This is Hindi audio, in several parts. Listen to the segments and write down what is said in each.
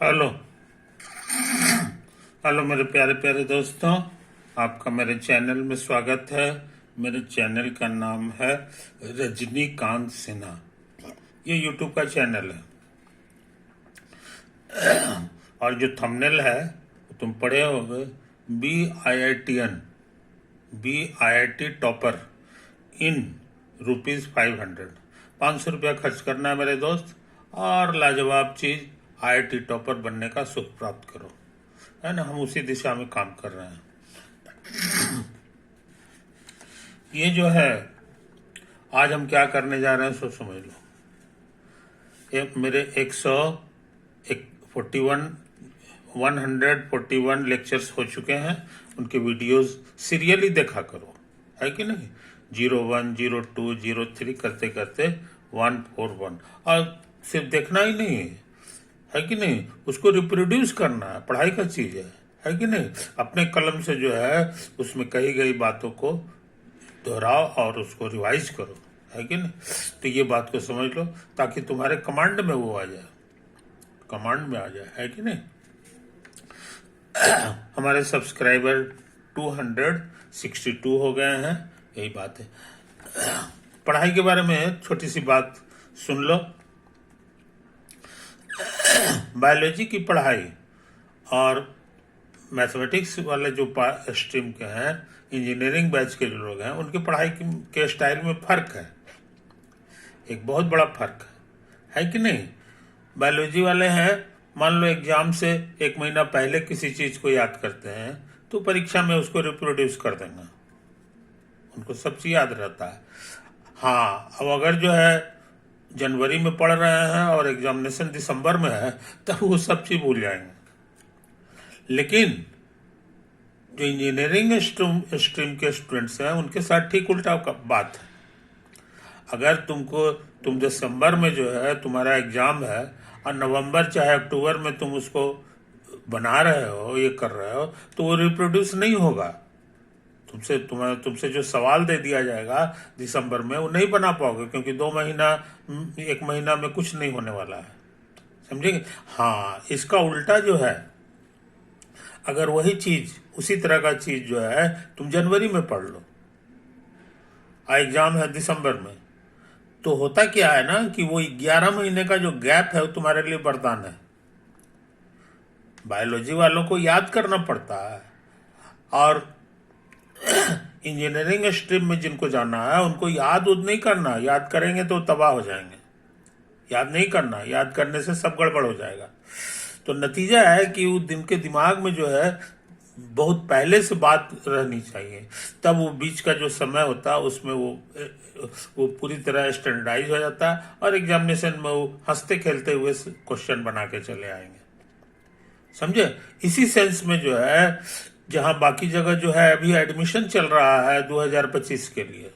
हेलो। हेलो मेरे प्यारे प्यारे दोस्तों, आपका मेरे चैनल में स्वागत है। मेरे चैनल का नाम है रजनीकांत सिन्हा। ये यूट्यूब का चैनल है और जो थंबनेल है तुम पढ़े होगे, BIITN, BIIT टॉपर इन ₹500। 500 रुपया खर्च करना है मेरे दोस्त, और लाजवाब चीज IIT टॉपर बनने का सुख प्राप्त करो। है ना, हम उसी दिशा में काम कर रहे हैं। ये जो है, आज हम क्या करने जा रहे हैं सो समझ लो। मेरे 141 लेक्चर्स हो चुके हैं। उनके वीडियोस सीरियली देखा करो, है कि नहीं। 01, 02, 03 करते करते 141, और सिर्फ देखना ही नहीं है कि नहीं, उसको रिप्रोड्यूस करना है। पढ़ाई का चीज है कि नहीं। अपने कलम से जो है उसमें कही गई बातों को दोहराओ और उसको रिवाइज करो, है कि नहीं। तो ये बात को समझ लो ताकि तुम्हारे कमांड में वो आ जाए, कमांड में आ जाए, है कि नहीं। हमारे सब्सक्राइबर 262 हो गए हैं, यही बात है। पढ़ाई के बारे में छोटी सी बात सुन लो। बायोलॉजी की पढ़ाई और मैथमेटिक्स वाले जो स्ट्रीम के हैं, इंजीनियरिंग बैच के जो लोग हैं, उनकी पढ़ाई के स्टाइल में फर्क है, एक बहुत बड़ा फर्क है कि नहीं। बायोलॉजी वाले हैं, मान लो एग्जाम से एक महीना पहले किसी चीज को याद करते हैं तो परीक्षा में उसको रिप्रोड्यूस कर देंगे, उनको सब चीज याद रहता है। हाँ, अब अगर जो है जनवरी में पढ़ रहे हैं और एग्जामिनेशन दिसंबर में है तब वो सब चीज भूल जाएंगे। लेकिन जो इंजीनियरिंग स्ट्रीम के स्टूडेंट्स हैं उनके साथ ठीक उल्टा बात है। अगर तुम दिसंबर में जो है तुम्हारा एग्जाम है और नवंबर चाहे अक्टूबर में तुम उसको बना रहे हो, ये कर रहे हो, तो वो रिप्रोड्यूस नहीं होगा। तुमसे जो सवाल दे दिया जाएगा दिसंबर में वो नहीं बना पाओगे, क्योंकि 2 महीना 1 महीना में कुछ नहीं होने वाला है, समझेंगे। हाँ, इसका उल्टा जो है, अगर वही चीज उसी तरह का चीज जो है तुम जनवरी में पढ़ लो, एग्जाम है दिसंबर में, तो होता क्या है ना कि वो 11 महीने का जो गैप है वो तुम्हारे लिए वरदान है। बायोलॉजी वालों को याद करना पड़ता है, और इंजीनियरिंग स्ट्रीम में जिनको जाना है उनको याद नहीं करना। याद करेंगे तो तबाह हो जाएंगे। याद नहीं करना, याद करने से सब गड़बड़ हो जाएगा। तो नतीजा है कि वो दिन के दिमाग में जो है बहुत पहले से बात रहनी चाहिए, तब वो बीच का जो समय होता है उसमें वो पूरी तरह स्टैंडर्डाइज हो जाता है, और एग्जामिनेशन में वो हंसते खेलते हुए क्वेश्चन बना के चले आएंगे, समझे। इसी सेंस में जो है, जहां बाकी जगह जो है अभी एडमिशन चल रहा है 2025 के लिए,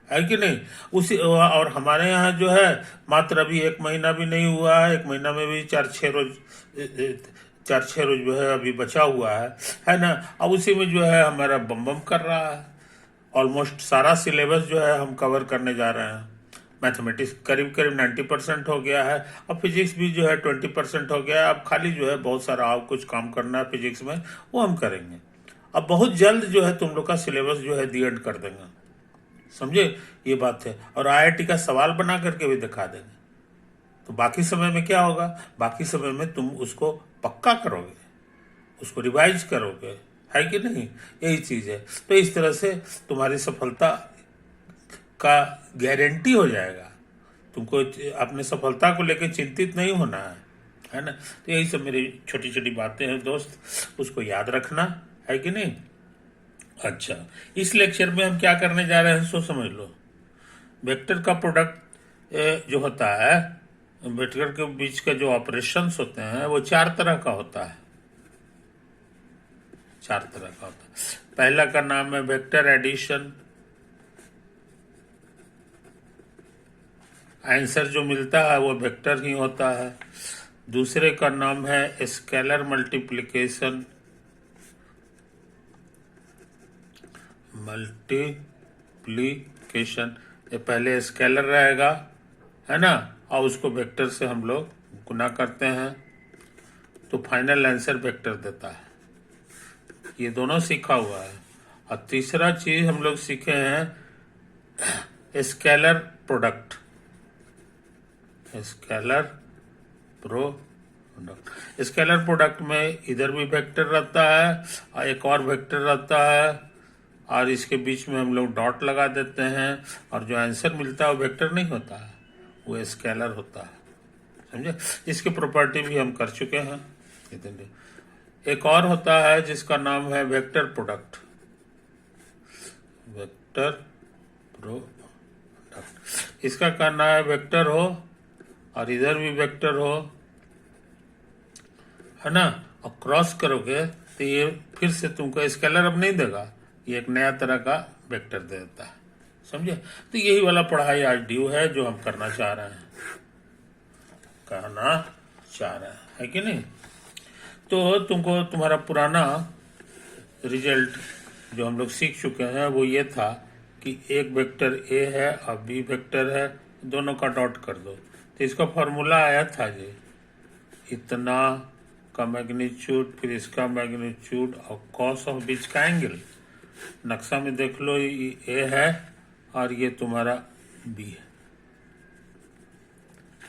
है कि नहीं, उसी, और हमारे यहाँ जो है मात्र अभी 1 महीना भी नहीं हुआ है, 1 महीना में भी 4-6 रोज जो है अभी बचा हुआ है ना। अब उसी में जो है हमारा बम बम कर रहा है। ऑलमोस्ट सारा सिलेबस जो है हम कवर करने जा रहे हैं। मैथमेटिक्स करीब करीब 90% हो गया है, अब फिजिक्स भी जो है 20% हो गया है। अब खाली जो है बहुत सारा और कुछ काम करना है फिजिक्स में, वो हम करेंगे। अब बहुत जल्द जो है तुम लोग का सिलेबस जो है दी एंड कर देंगे, समझे, ये बात है। और IIT का सवाल बना करके भी दिखा देंगे। तो बाकी समय में क्या होगा, बाकी समय में तुम उसको पक्का करोगे, उसको रिवाइज करोगे, है कि नहीं, यही चीज है। तो इस तरह से तुम्हारी सफलता का गारंटी हो जाएगा। तुमको अपने सफलता को लेकर चिंतित नहीं होना है ना। तो यही सब मेरी छोटी छोटी बातें हैं दोस्त, उसको याद रखना, है कि नहीं। अच्छा, इस लेक्चर में हम क्या करने जा रहे हैं सो समझ लो। वेक्टर का प्रोडक्ट जो होता है, वेक्टर के बीच का जो ऑपरेशंस होते हैं वो 4 तरह का होता है। 4 तरह का होता है। पहला का नाम है वेक्टर एडिशन, आंसर जो मिलता है वो वेक्टर ही होता है। दूसरे का नाम है स्केलर मल्टीप्लिकेशन, ये पहले स्केलर रहेगा, है ना, और उसको वेक्टर से हम लोग गुना करते हैं। तो फाइनल आंसर वेक्टर देता है। ये दोनों सीखा हुआ है। और तीसरा चीज हम लोग सीखे हैं scalar product. Scalar product, scalar product में इधर भी वेक्टर रहता है और एक और वेक्टर रहता है, और इसके बीच में हम लोग डॉट लगा देते हैं, और जो आंसर मिलता है वो वेक्टर नहीं होता है, वो स्केलर होता है। समझे? इसकी प्रॉपर्टी भी हम कर चुके हैं। एक और होता है जिसका नाम है वेक्टर प्रोडक्ट। वेक्टर प्रोडक्ट, इसका करना है वेक्टर हो और इधर भी वेक्टर हो, है ना, और क्रॉस करोगे तो ये फिर से तुमको स्केलर अब नहीं देगा, ये एक नया तरह का वेक्टर दे देता है। समझे? तो यही वाला पढ़ाई आज ड्यू है जो हम करना चाह रहे हैं, है कि नहीं? तो तुमको तुम्हारा पुराना रिजल्ट जो हम लोग सीख चुके हैं वो ये था कि एक वेक्टर ए है और बी वेक्टर है, दोनों का डॉट कर दो। तो इसका फॉर्मूला आया था जी, इतना का मैग्नीट्यूड फिर इसका मैग्नीट्यूड और कॉस ऑफ बीच का एंगल। नक्शा में देख लो, ये ए है और ये तुम्हारा बी है,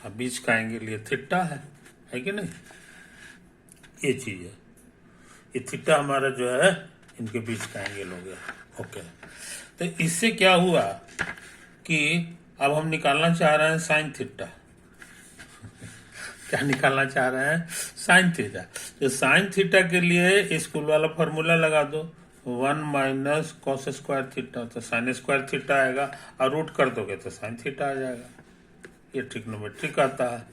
और बीच का एंगल ये थीटा है कि नहीं? ये चीज है, ये थीटा हमारा जो है इनके बीच का एंगल हो गया। ओके, तो इससे क्या हुआ कि अब हम निकालना चाह रहे हैं साइन थीटा। क्या निकालना चाह रहे हैं? Sine theta. तो साइन थीटा के लिए स्कूल वाला फॉर्मूला लगा दो, 1 माइनस कॉस स्क्वायर थीटा, तो साइन स्क्वायर थीटा आएगा, और रूट कर दोगे तो साइन थीटा आ जाएगा। ये ट्रिग्नोमेट्रिक आता है।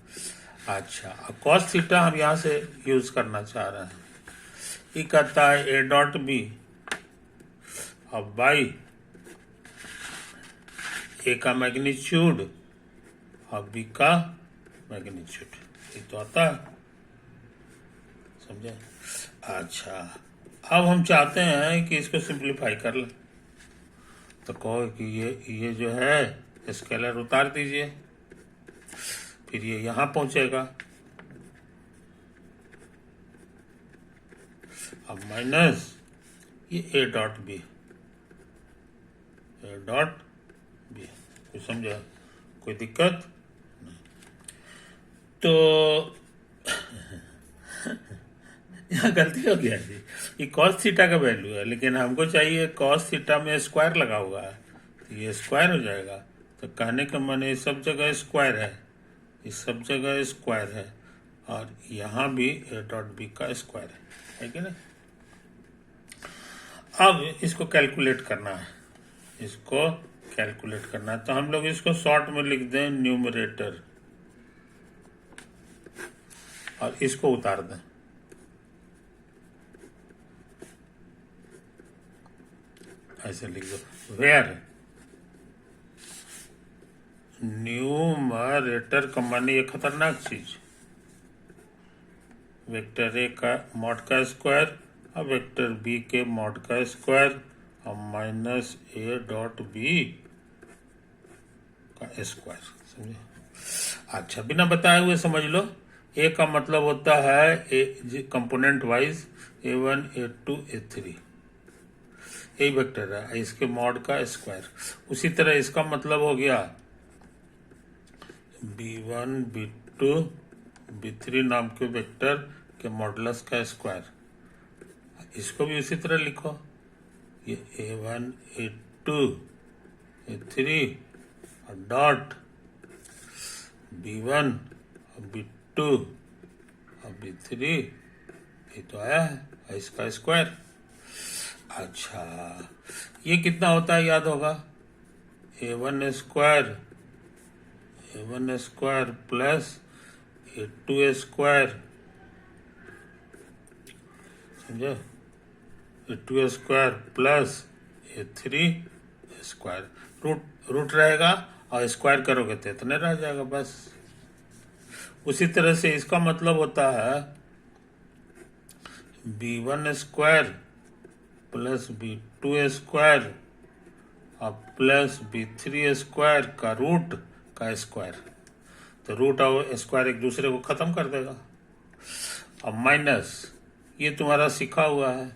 अच्छा, कॉस थीटा हम यहाँ से यूज करना चाह रहे हैं। ये कहता है ए डॉट बी अब बाई ए का मैग्नीट्यूड और बी का मैग्नीट्यूड, ये तो आता है। समझे? अच्छा, अब हम चाहते हैं कि इसको सिंप्लीफाई कर लें, तो कहो कि ये जो है स्केलर उतार दीजिए, फिर ये यहां पहुंचेगा, अब माइनस ये A dot B, A dot B. कोई समझा? कोई दिक्कत नहीं? तो यहाँ गलती हो गया जी, ये कॉस थीटा का वैल्यू है, लेकिन हमको चाहिए कॉस थीटा में स्क्वायर लगा हुआ है, तो ये स्क्वायर हो जाएगा। तो कहने का मन है सब जगह स्क्वायर है, इस सब जगह स्क्वायर है, और यहाँ भी ए डॉट बी का स्क्वायर है कि नहीं? अब इसको कैलकुलेट करना है, इसको कैलकुलेट करना है, तो हम लोग इसको शॉर्ट में लिख दें न्यूमरेटर, और इसको उतार दें। ऐसे लिख दो, वेयर न्यूमरेटर का माने ये खतरनाक चीज, वेक्टर ए का मॉड का स्क्वायर और वेक्टर बी के मॉड का स्क्वायर और माइनस ए डॉट बी का स्क्वायर। समझे? अच्छा, बिना बताए हुए समझ लो, ए का मतलब होता है ए component wise A1 A2 A3, यही वेक्टर है, इसके मॉड का स्क्वायर। उसी तरह इसका मतलब हो गया B1 B2 B3 नाम के वेक्टर के मॉडुलस का स्क्वायर। इसको भी उसी तरह लिखो, ये A1 A2 A3 और डॉट B1 और B2 और B3, ये तो आया है इसका स्क्वायर। अच्छा, ये कितना होता है याद होगा, A1 square plus A2 square, समझे? A2 square plus A3 square, root रहेगा और स्क्वायर करोगे तो इतने रह जाएगा बस। उसी तरह से इसका मतलब होता है B1 square plus B2 square और प्लस B3 स्क्वायर का रूट का स्क्वायर, तो रूट और स्क्वायर एक दूसरे को खत्म कर देगा। अब माइनस, ये तुम्हारा सीखा हुआ है,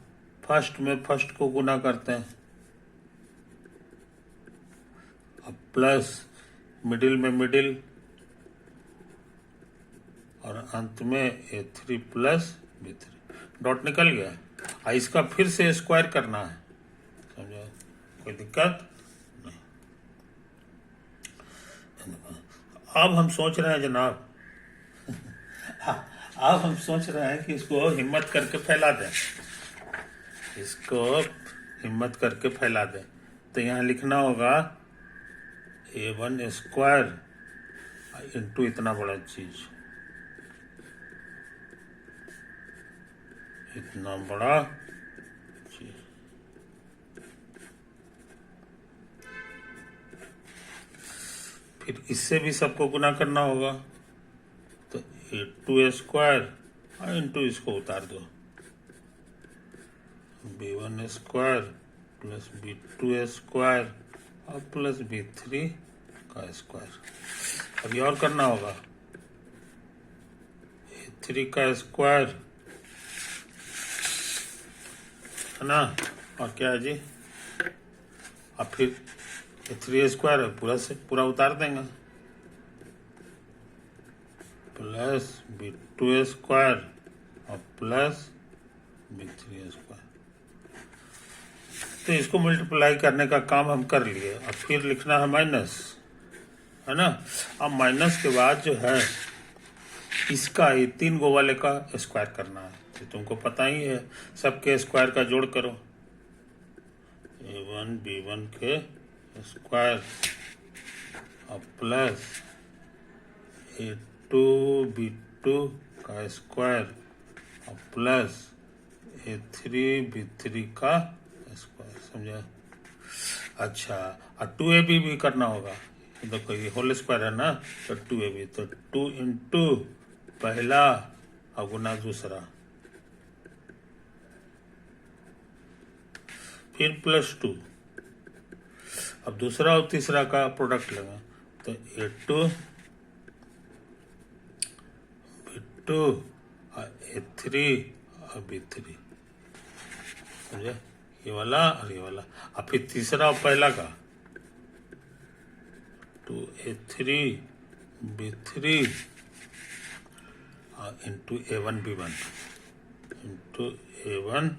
फर्स्ट में फर्स्ट को गुना करते हैं, अब प्लस मिडिल में मिडिल, और अंत में A3 प्लस B3, डॉट निकल गया। इसका फिर से स्क्वायर करना है, समझो, कोई दिक्कत नहीं। अब हम सोच रहे हैं जनाब, अब हम सोच रहे हैं कि इसको हिम्मत करके फैला दें, इसको हिम्मत करके फैला दें। तो यहाँ लिखना होगा A1 स्क्वायर इंटू इतना बड़ा चीज, इतना बड़ा चीज, फिर इससे भी सबको गुना करना होगा, तो A2 स्क्वायर इंटू इसको उतार दो, B1 square plus B2 square और प्लस B3 का स्क्वायर। अभी और करना होगा, A3 का स्क्वायर, है ना, और क्या है जी, अब फिर A3 स्क्वायर पूरा से पूरा उतार देंगे, प्लस B2 स्क्वायर और प्लस B3 स्क्वायर। तो इसको मल्टीप्लाई करने का काम हम कर लिए। अब फिर लिखना है माइनस, है ना। अब माइनस के बाद जो है इसका ये 3 गो वाले का स्क्वायर करना है, तो तुमको पता ही है, सबके स्क्वायर का जोड़ करो, A1 B1 के स्क्वायर और प्लस A2 B2 का स्क्वायर और प्लस A3 B3 का स्क्वायर, समझा। अच्छा, और 2AB भी करना होगा, देखो ये होल स्क्वायर है ना, तो 2AB, तो 2 इंटू पहला और गुना दूसरा, फिर प्लस 2। अब दूसरा और तीसरा का प्रोडक्ट लेंगे, तो A2 B2 और A3 और B3, समझे, ये वाला और ये वाला। अब फिर तीसरा और पहला का 2A3 B3 और into A1 B1 into A1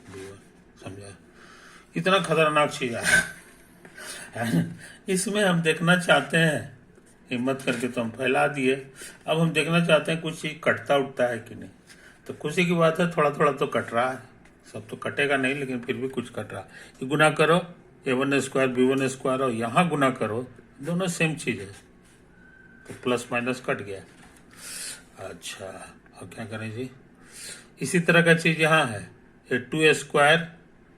B1, समझा। इतना खतरनाक चीज है। इसमें हम देखना चाहते हैं, हिम्मत करके तो हम फैला दिए, अब हम देखना चाहते हैं कुछ चीज कटता उठता है कि नहीं। तो खुशी की बात है, थोड़ा थोड़ा तो कट रहा है, सब तो कटेगा नहीं, लेकिन फिर भी कुछ कट रहा है। ये गुना करो, A1 स्क्वायर B1 स्क्वायर, और यहाँ गुना करो, दोनों सेम चीज है, तो प्लस माइनस कट गया। अच्छा, अब क्या करें जी, इसी तरह का चीज यहाँ है, A2 स्क्वायर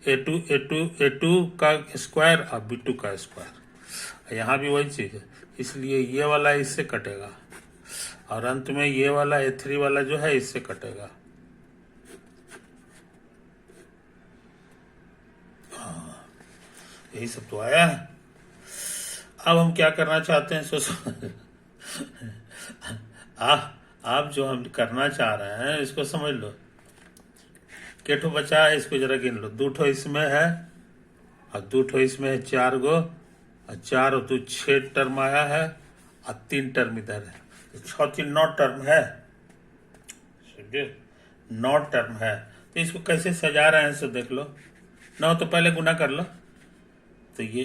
A2 का स्क्वायर और B2 का स्क्वायर, यहाँ भी वही चीज है, इसलिए ये वाला इससे कटेगा, और अंत में ये वाला A3 वाला जो है इससे कटेगा। हाँ, यही सब तो आया है। अब हम क्या करना चाहते हैं, सोचो। आप जो हम करना चाह रहे हैं इसको समझ लो, केठो बचा है, इसको जरा गिन लो, 2 ठो इसमें है और 2 ठो इसमें है, 4 गो, और 4 और 2 6 टर्म आया है, और 3 टर्म इधर है, तो 6 3 9 टर्म है, समझे, 9 टर्म है। तो इसको कैसे सजा रहे हैं सो देख लो, 9 तो पहले गुना कर लो, तो ये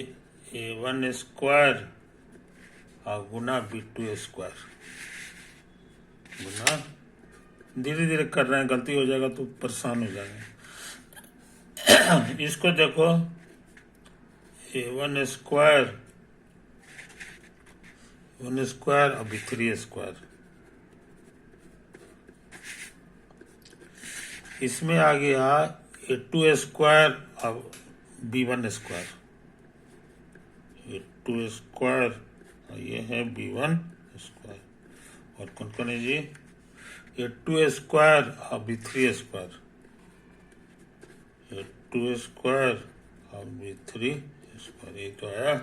A1 स्क्वायर और गुना B2 स्क्वायर, गुना, धीरे धीरे कर रहे हैं, गलती हो जाएगा तो परेशान हो जाएंगे। इसको देखो, A1 स्क्वायर और B3 स्क्वायर, इसमें आ गया A2 स्क्वायर और B1 स्क्वायर, A2 स्क्वायर और ये है B1 स्क्वायर, और कौन कौन है जी, A2 स्क्वायर और B3 स्क्वायर, A2 स्क्वायर और B3 स्क्वायर, ये तो आया।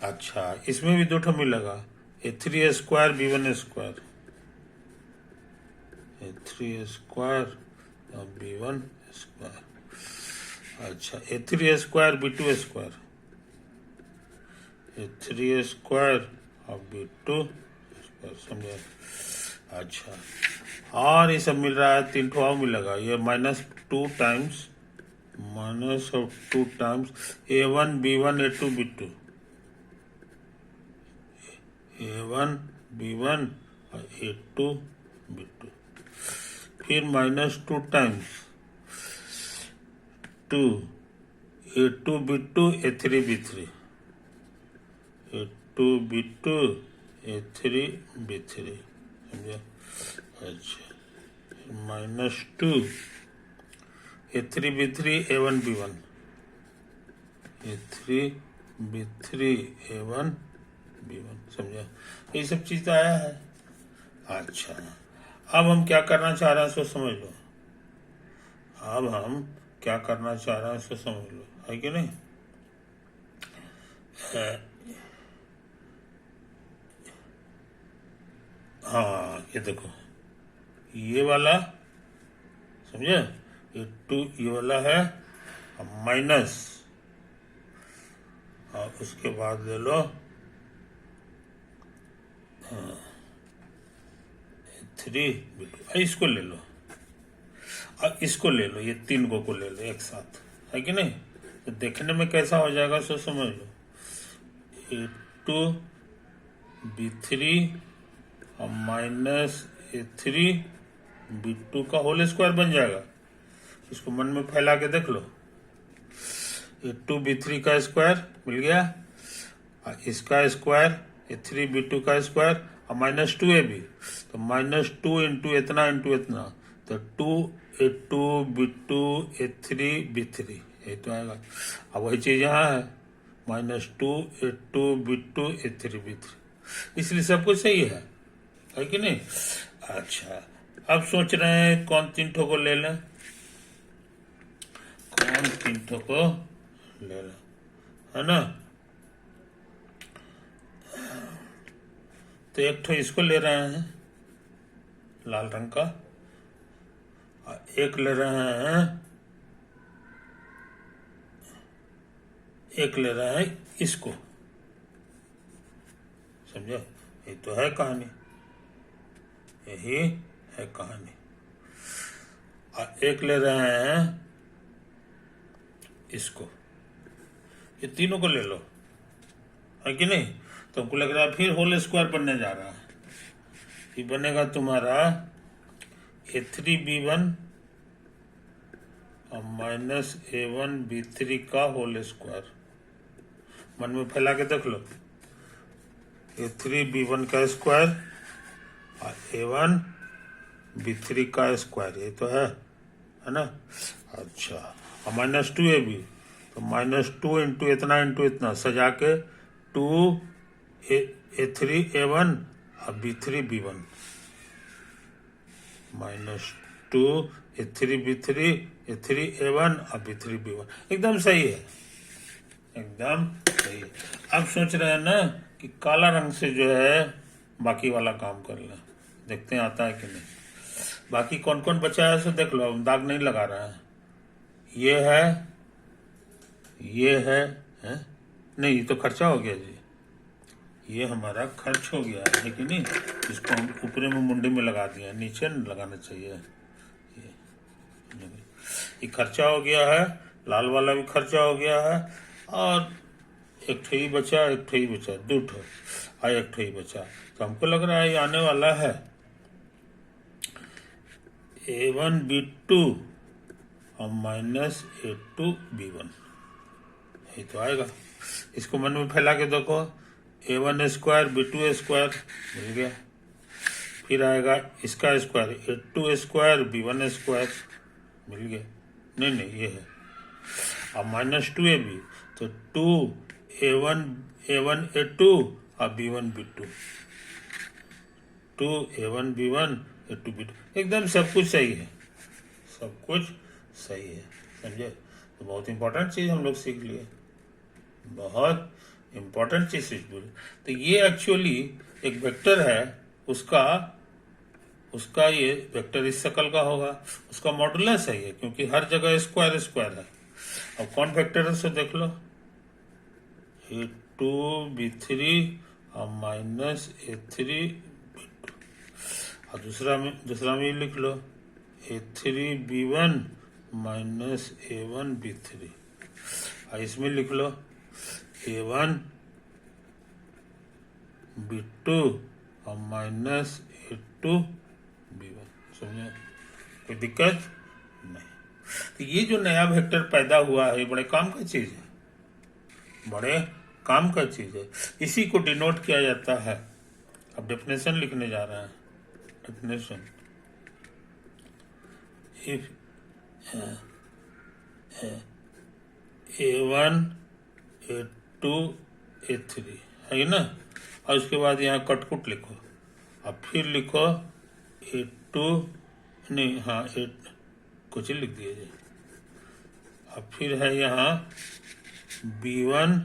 अच्छा, इसमें भी 2 ठो मिलेगा, A3 square B1 square, A3 square और B1 स्क्वायर। अच्छा, A3 square B2 square, A3 square और B2 स्क्वायर, समझे? अच्छा, और ये सब मिल रहा है, 3 ठो और मिलेगा, ये -2 times -2 times A1 B1 A2 B2, A1 B1 और A2 B2, फिर -2 times 2 A2 B2 A3 B3, A2 B2 A3 B3, समझे? अच्छा, -2 A3 B3 A1 B1, A3 B3 A1 B1, समझा? ये सब चीज तो आया है। अच्छा, अब हम क्या करना चाह रहे हैं सो समझ लो, अब हम क्या करना चाह रहे हैं सो समझ लो, है कि नहीं? हाँ, ये देखो, ये वाला, समझे? ये 2 ये वाला है, माइनस, और उसके बाद ले लो 3 B2, इसको ले लो और इसको ले लो, ये 3 को ले लो एक साथ, है कि नहीं? तो देखने में कैसा हो जाएगा सो समझ लो, A2 B3 और -A3 B2 का होल स्क्वायर बन जाएगा। इसको मन में फैला के देख लो, A2 B3 का स्क्वायर मिल गया, और इसका स्क्वायर A3 B2 का स्क्वायर और -2AB, तो -2 इंटू इतना, तो 2 A2 B2 A3 B3, ये तो आएगा। अब वही चीज यहाँ है, -2 A2 B2 A3 B3, इसलिए सब कुछ सही है कि नहीं? अच्छा, अब सोच रहे हैं कौन 3 ठो को ले लें, कौन 3 ठो को ले लें, है ना? तो एक ठो इसको ले रहे हैं लाल रंग का, एक ले रहे हैं इसको, समझे? ये तो है कहानी, यही है कहानी। और एक ले रहे हैं इसको, ये तीनों को ले लो, है कि नहीं? तो हमको लग रहा है फिर होल स्क्वायर बनने जा रहा है, ये बनेगा तुम्हारा A3 B1 और -A1 B3 का होल स्क्वायर, मन में फैला के देख लो, A3 B1 का स्क्वायर और A1 B3 का स्क्वायर, ये तो है ना? अच्छा, और -2AB, तो -2 इंटू इतना सजा के 2 A3 A1 और B3 B1, -2 A3 B3 A3 A1 और B3 B1, एकदम सही है, एकदम सही है। अब सोच रहे हैं ना कि काला रंग से जो है बाकी वाला काम कर लें, देखते हैं आता है कि नहीं। बाकी कौन कौन बचा है सो देख लो, दाग नहीं लगा रहा है, ये है? नहीं, ये तो खर्चा हो गया जी, ये हमारा खर्च हो गया है कि नहीं? इसको हम ऊपरे में मुंडी में लगा दिया, नीचे नहीं लगाना चाहिए, ये खर्चा हो गया है, लाल वाला भी खर्चा हो गया है, और एक ठो ही बचा, 2 ठो और एक ठो ही बचा, तो हमको लग रहा है ये आने वाला है A1 B2 और -A2 B1, ये तो आएगा। इसको मन में फैला के देखो, A1 स्क्वायर B2 स्क्वायर मिल गया, फिर आएगा इसका square A2 square B1 square मिल गया, नहीं ये है, और -2AB, तो 2 A1 A2 और B1 B2, 2 A1 B1 A2 B2, एकदम सब कुछ सही है, सब कुछ सही है, समझे? तो बहुत इंपॉर्टेंट चीज हम लोग सीख लिए, बहुत इंपॉर्टेंट चीज सीख लिए। तो ये एक्चुअली एक वेक्टर है, उसका ये वेक्टर इस शकल का होगा, उसका मॉडुलस है ये, क्योंकि हर जगह स्क्वायर स्क्वायर है। अब कौन वेक्टर है उसे देख लो, A2B3 और माइनस A3B2। और दूसरा में लिख लो A3B1 माइनस A1B3। और इसमें लिख लो A1B2 और माइनस A2B1। समझे, कोई दिक्कत नहीं। तो ये जो नया वेक्टर पैदा हुआ है, बड़े काम का चीज है, बड़े काम का चीज है। इसी को डिनोट किया जाता है। अब डेफिनेशन लिखने जा रहे हैं। Definition, if A1 A2 A3 है ना, और उसके बाद यहाँ कटकुट लिखो। अब फिर लिखो A2 नहीं, हाँ कुछ लिख दिए। अब फिर है यहाँ B1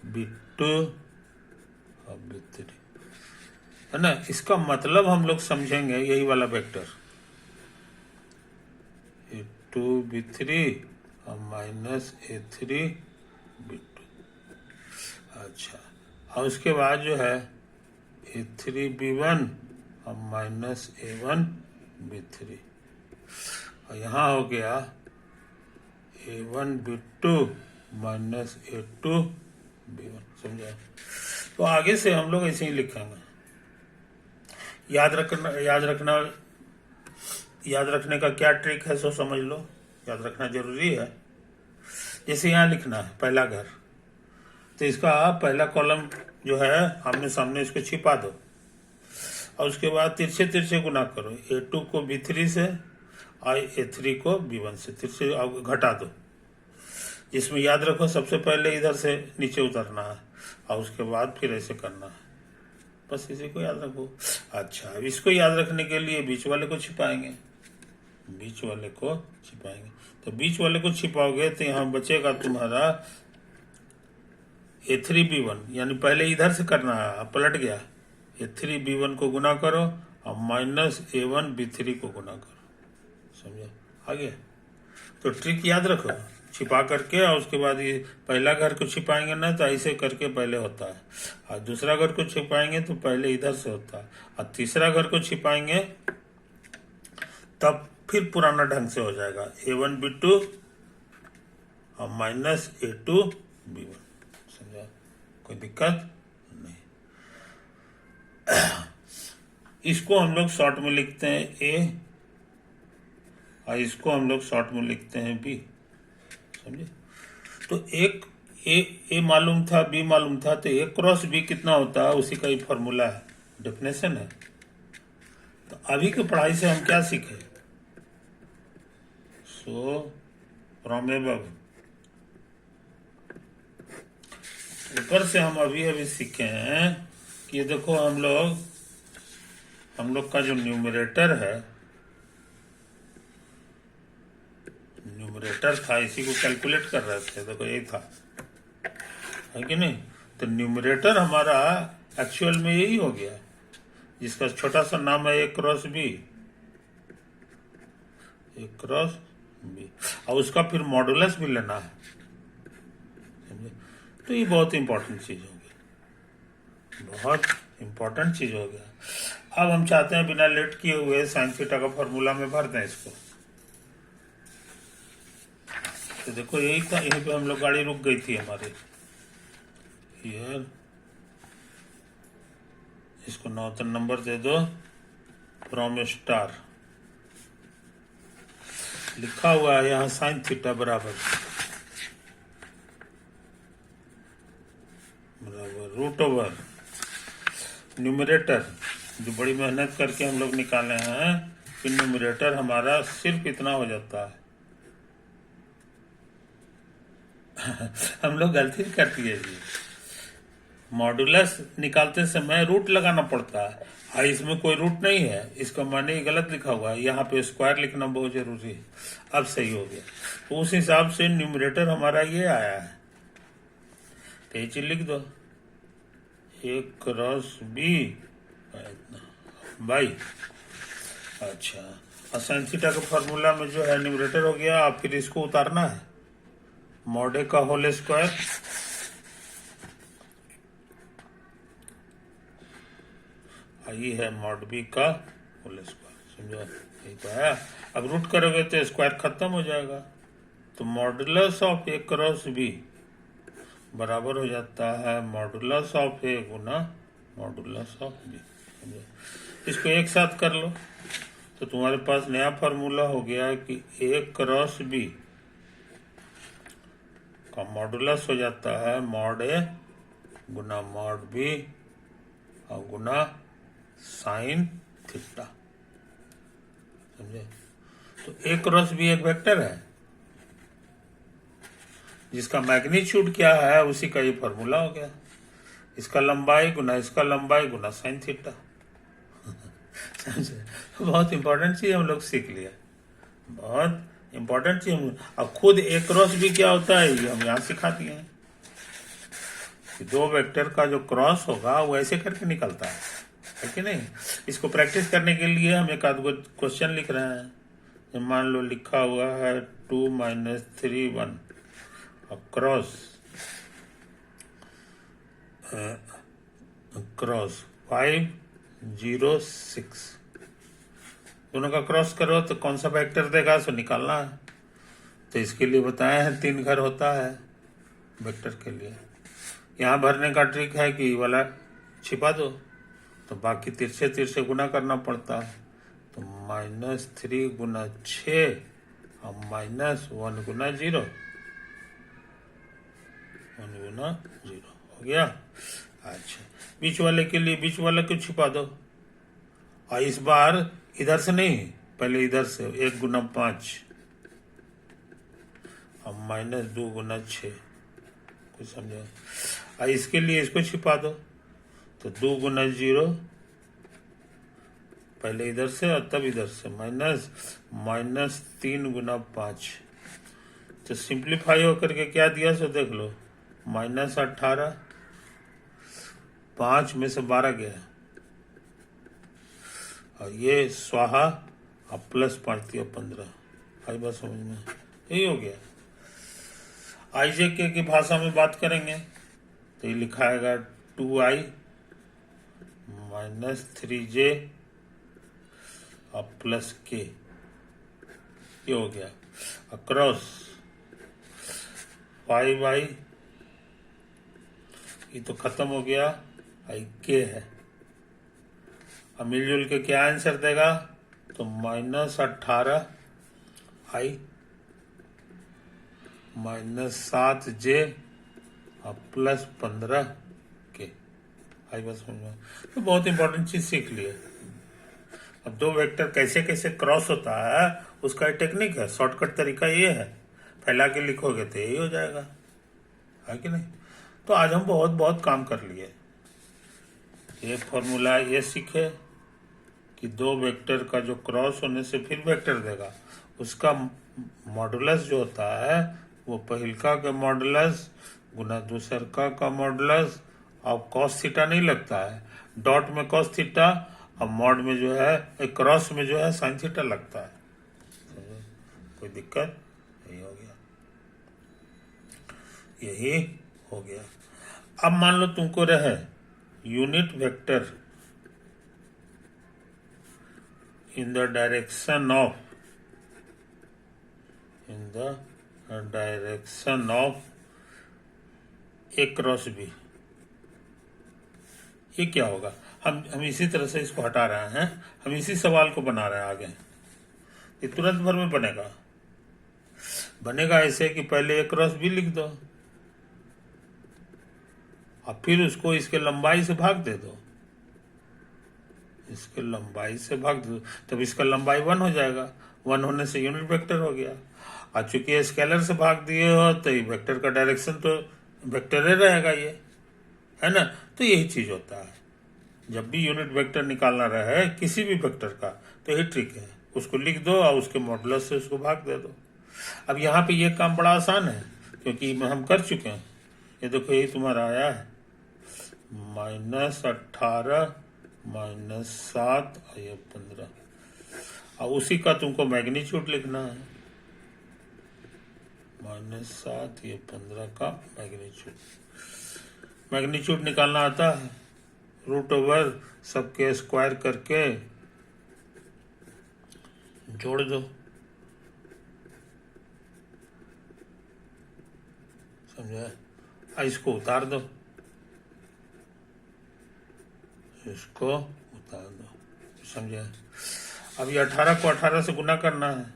B2 और B3 है ना। इसका मतलब हम लोग समझेंगे यही वाला वेक्टर A2B3 और माइनस A3B2। अच्छा, और उसके बाद जो है A3B1 और माइनस A1B3। और यहाँ हो गया A1B2 माइनस A2B1। समझा। तो आगे से हम लोग ऐसे ही लिखेंगे। याद रखने का क्या ट्रिक है सो समझ लो, याद रखना जरूरी है। जैसे यहाँ लिखना है पहला घर, तो इसका पहला कॉलम जो है आमने सामने इसको छिपा दो, और उसके बाद तिरछे तिरछे गुना करो। A2 को B3 से और A3 को B1 से तिरछे घटा दो। इसमें याद रखो सबसे पहले इधर से नीचे उतरना है, और उसके बाद फिर ऐसे करना है। बस इसी को याद रखो। अच्छा, अब इसको याद रखने के लिए बीच वाले को छिपाएंगे। बीच वाले को छिपाएंगे, तो बीच वाले को छिपाओगे तो यहाँ बचेगा तुम्हारा A3B1, यानी पहले इधर से करना है, पलट गया। A3B1 को गुना करो और माइनस A1B3 को गुना करो। समझो, आ गया। तो ट्रिक याद रखो, छिपा करके और उसके बाद ये पहला घर को छिपाएंगे ना तो ऐसे करके पहले होता है, और दूसरा घर को छिपाएंगे तो पहले इधर से होता है, और तीसरा घर को छिपाएंगे तब फिर पुराना ढंग से हो जाएगा A1B2 और माइनस A2B1। समझा, कोई दिक्कत नहीं। इसको हम लोग शॉर्ट में लिखते हैं A, और इसको हम लोग शॉर्ट में लिखते हैं B। समझे। तो एक ए मालूम था, बी मालूम था, तो A क्रॉस B कितना होता है उसी का ही फॉर्मूला है, डेफिनेशन है। तो अभी की पढ़ाई से हम क्या सीखे, सो फ्रॉम एबव, ऊपर से हम अभी सीखे हैं कि देखो हम लोग का जो न्यूमरेटर है, न्यूमरेटर था, इसी को कैलकुलेट कर रहे थे। देखो यही था, है कि नहीं। तो न्यूमरेटर हमारा एक्चुअल में यही हो गया, जिसका छोटा सा नाम है A cross B, A cross B, और उसका फिर मॉडुलस भी लेना है। समझे। तो ये बहुत इंपॉर्टेंट चीज हो गया, बहुत इंपॉर्टेंट चीज हो गया। अब हम चाहते हैं बिना लेट किए हुए साइन थीटा का फॉर्मूला में भर दें इसको। तो देखो यही था, यहीं पे हम लोग गाड़ी रुक गई थी हमारी। इसको 9 नंबर दे दो, फ्रॉम स्टार लिखा हुआ है यहाँ साइन थीटा बराबर रूट ओवर न्यूमरेटर, जो बड़ी मेहनत करके हम लोग निकाले हैं कि न्यूमरेटर हमारा सिर्फ इतना हो जाता है। हम लोग गलती करती है जी, मॉडुलस निकालते समय रूट लगाना पड़ता है, और इसमें कोई रूट नहीं है, इसका माने गलत लिखा हुआ है, यहाँ पे स्क्वायर लिखना बहुत जरूरी है। अब सही हो गया। तो उस हिसाब से न्यूमरेटर हमारा ये आया है, तो ये चीज लिख दो A क्रॉस B, बाई। अच्छा, और साइन थीटा के फॉर्मूला में जो है न्यूमरेटर हो गया, अब फिर इसको उतारना है, मॉड ए का होल स्क्वायर ये है मॉड बी का होल स्क्वायर, समझो यही तो है। अब रूट करोगे तो स्क्वायर खत्म हो जाएगा, तो modulus of A cross B बराबर हो जाता है मॉडुलस ऑफ ए गुना मॉडुलस ऑफ बी। इसको एक साथ कर लो तो तुम्हारे पास नया फार्मूला हो गया कि ए क्रॉस बी का मॉडुलस हो जाता है मॉड ए गुना मॉड बी और गुना साइन थीटा, समझे। तो ए क्रॉस बी एक वेक्टर है जिसका मैग्नीट्यूड क्या है, उसी का ये फॉर्मूला हो गया, इसका लंबाई गुना इसका लंबाई गुना साइन थीटा। समझे, बहुत इंपॉर्टेंट चीज हम लोग सीख लिया, बहुत इंपॉर्टेंट चीज। अब खुद ए क्रॉस बी क्या होता है ये हम यहाँ सिखा दिए हैं कि दो वेक्टर का जो क्रॉस होगा वो ऐसे करके निकलता है कि नहीं। इसको प्रैक्टिस करने के लिए हम एक आध क्वेश्चन लिख रहे हैं। मान लो लिखा हुआ है 2 - 3 1 क्रॉस 5 0 6, दोनों का क्रॉस करो तो कौन सा वेक्टर देगा सो निकालना है। तो इसके लिए बताया है 3 घर होता है वेक्टर के लिए। यहाँ भरने का ट्रिक है कि वाला छिपा दो तो बाकी तिरछे तिरछे गुना करना पड़ता है, तो -3 गुना 6 और -1 गुना 0, 1 गुना 0 हो गया। अच्छा, बीच वाले के लिए बीच वाले को छिपा दो, और इस बार इधर से नहीं, पहले इधर से 1 गुना 5 और -2 गुना 6, कुछ समझो। और इसके लिए इसको छिपा दो तो 2 गुना 0, पहले इधर से और तब इधर से, -3 गुना 5। तो सिंप्लीफाई होकर के क्या दिया सो देख लो, -18, 5 में से 12 गया और ये स्वाहा और +5 दिया 15। आई बात समझ में, यही हो गया। आईजेके की भाषा में बात करेंगे तो ये लिखाएगा 2i - 3j और +k, ये हो गया। अक्रॉस 5i, ये तो खत्म हो गया, k है। अब मिलजुल के क्या आंसर देगा, तो -18i -7j और +15k। आई बस समझ में, तो बहुत इंपॉर्टेंट चीज सीख लिए। अब दो वेक्टर कैसे कैसे क्रॉस होता है उसका टेक्निक है, शॉर्टकट तरीका ये है, फैला के लिखोगे तो यही हो जाएगा, है कि नहीं। तो आज हम बहुत बहुत काम कर लिए। ये फॉर्मूला ये सीखे कि दो वेक्टर का जो क्रॉस होने से फिर वेक्टर देगा उसका मॉडुलस जो होता है वो पहिलका का मॉडुलस गुना दूसरका का मॉडुलस, और कॉस थीटा नहीं लगता है, डॉट में कॉस थीटा और मॉड में जो है क्रॉस में जो है साइन थीटा लगता है। कोई दिक्कत, यही हो गया, यही हो गया। अब मान लो तुमको रहे unit vector in the direction of a cross B, ये क्या होगा। हम इसी तरह से इसको हटा रहे हैं, हम इसी सवाल को बना रहे हैं आगे। ये तुरंत भर में बनेगा ऐसे कि पहले ए क्रॉस बी लिख दो और फिर उसको इसके लंबाई से भाग दे दो, इसके लंबाई से भाग दो, तब इसका लंबाई 1 हो जाएगा, 1 होने से यूनिट वेक्टर हो गया। और चूंकि स्केलर से भाग दिए हो तो ये वेक्टर का डायरेक्शन तो वेक्टर ही रहेगा, ये है ना। तो यही चीज होता है, जब भी यूनिट वेक्टर निकालना रहे किसी भी वेक्टर का तो यही ट्रिक है, उसको लिख दो और उसके मॉडुलस से उसको भाग दे दो। अब यहाँ पे ये काम बड़ा आसान है क्योंकि हम कर चुके हैं। ये देखो यही तुम्हारा आया है -18 -7 और ये 15, और उसी का तुमको मैग्नीट्यूड लिखना है। -7 ये 15 का मैग्नीट्यूड निकालना आता है। √ओवर सबके स्क्वायर करके जोड़ दो, समझा? इसको उतार दो, इसको उतार दो, समझा? अब ये 18 को 18 से गुना करना है।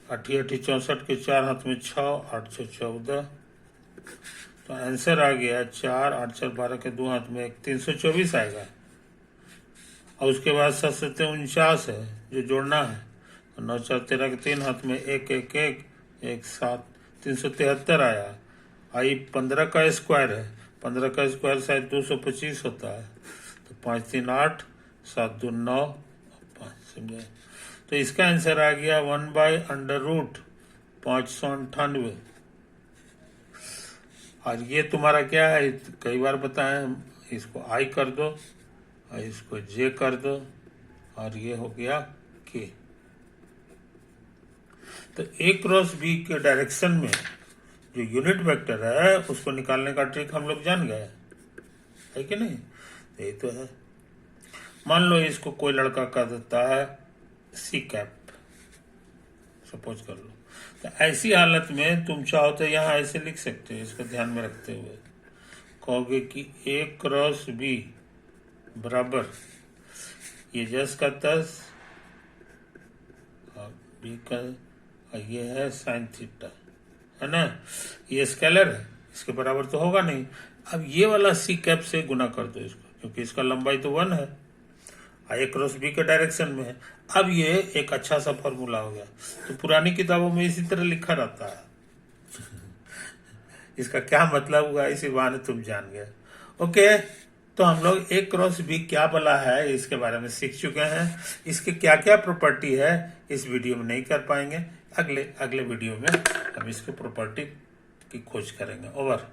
8 8 64 के 4 हाथ में 6, 8 6 14, तो आंसर आ गया 4, 8 4 12 के 2 हाथ में 1, 324 आएगा। और उसके बाद 7 7 49 है जो जोड़ना है, तो 9 4 13 के 3 हाथ में 1 1 1 1 7, 373 आया। आई 15 का स्क्वायर है, 15 का स्क्वायर शायद 225 होता है, तो 5 3 8 7 2 9 5, समझे? तो इसका आंसर आ गया 1/√598। और ये तुम्हारा क्या है, कई बार बताएं, इसको आई कर दो और इसको जे कर दो, और ये हो गया के। तो A क्रॉस B के डायरेक्शन में जो यूनिट वेक्टर है उसको निकालने का ट्रिक हम लोग जान गए, है कि नहीं? यही तो है। मान लो इसको कोई लड़का कह देता है C कैप, सपोज कर लो, तो ऐसी हालत में तुम चाहो तो यहाँ ऐसे लिख सकते हो, इसको ध्यान में रखते हुए कहोगे कि A क्रॉस B बराबर ये 10 का 10 और B का, और ये है साइन थीटा, है ना? ये स्केलर है, इसके बराबर तो होगा नहीं। अब ये वाला C कैप से गुना कर दो इसको, क्योंकि इसका लंबाई तो 1 है, A क्रॉस B के डायरेक्शन में है। अब ये एक अच्छा सा फॉर्मूला हो गया, तो पुरानी किताबों में इसी तरह लिखा रहता है। इसका क्या मतलब हुआ, इसी बहाने तुम जान गए। ओके, तो हम लोग A क्रॉस B क्या बला है इसके बारे में सीख चुके हैं। इसके क्या क्या प्रॉपर्टी है इस वीडियो में नहीं कर पाएंगे, अगले वीडियो में हम इसके प्रॉपर्टी की खोज करेंगे। ओवर।